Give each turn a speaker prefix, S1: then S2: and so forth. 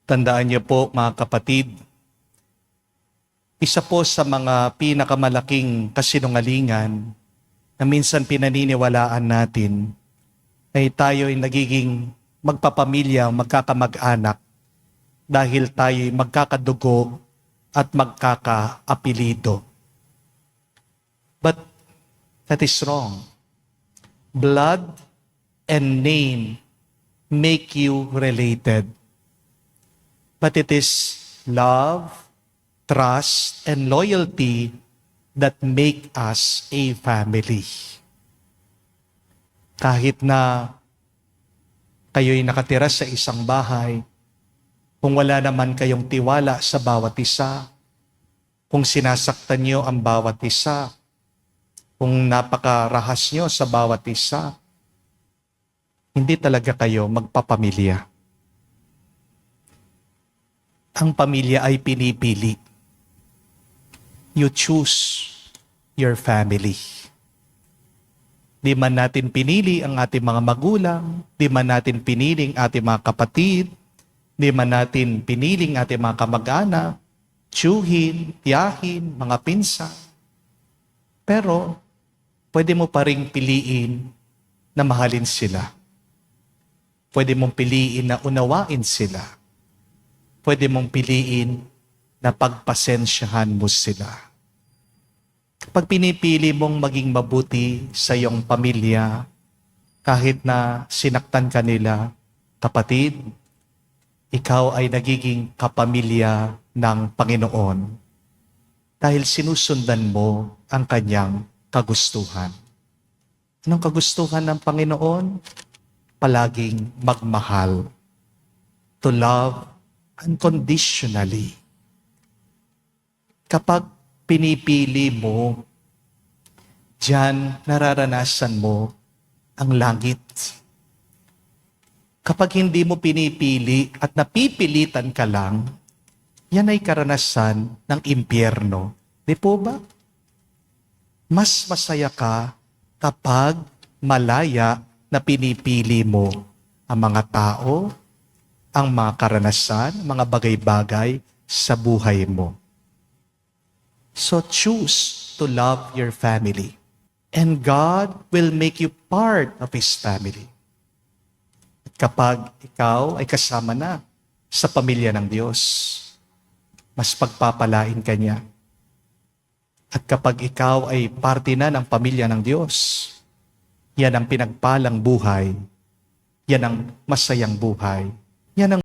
S1: Tandaan niyo po mga kapatid, isa po sa mga pinakamalaking kasinungalingan na minsan pinaniniwalaan natin ay tayo ay nagiging magpapamilya, magkakamag-anak dahil tayo ay magkakadugo at magkakaapelido. But that is wrong. Blood and name make you related. But it is love, trust, and loyalty that make us a family. Kahit na kayo'y nakatira sa isang bahay, kung wala naman kayong tiwala sa bawat isa, kung sinasaktan niyo ang bawat isa, kung napakarahas niyo sa bawat isa, hindi talaga kayo magpapamilya. Ang pamilya ay pinipili. You choose your family. Di man natin pinili ang ating mga magulang, di man natin pinili ang ating mga kapatid, di man natin pinili ang ating mga kamag-anak, tiyuhin, tiyahin, mga pinsan. Pero, pwede mo pa ring piliin na mahalin sila. Pwede mong piliin na unawain sila. Pwede mong piliin na pagpasensyahan mo sila. Pag pinipili mong maging mabuti sa iyong pamilya, kahit na sinaktan ka nila, kapatid, ikaw ay nagiging kapamilya ng Panginoon dahil sinusundan mo ang kanyang kagustuhan. Anong kagustuhan ng Panginoon? Palaging magmahal. To love unconditionally. Kapag pinipili mo, diyan nararanasan mo ang langit. Kapag hindi mo pinipili at napipilitan ka lang, yan ay karanasan ng impyerno. Di po ba? Mas masaya ka kapag malaya na pinipili mo ang mga tao, ang mga karanasan, mga bagay-bagay sa buhay mo. So choose to love your family. And God will make you part of His family. At kapag ikaw ay kasama na sa pamilya ng Diyos, mas pagpapalain ka niya. At kapag ikaw ay parte na ng pamilya ng Diyos, yan ang pinagpalang buhay, yan ang masayang buhay, yan ang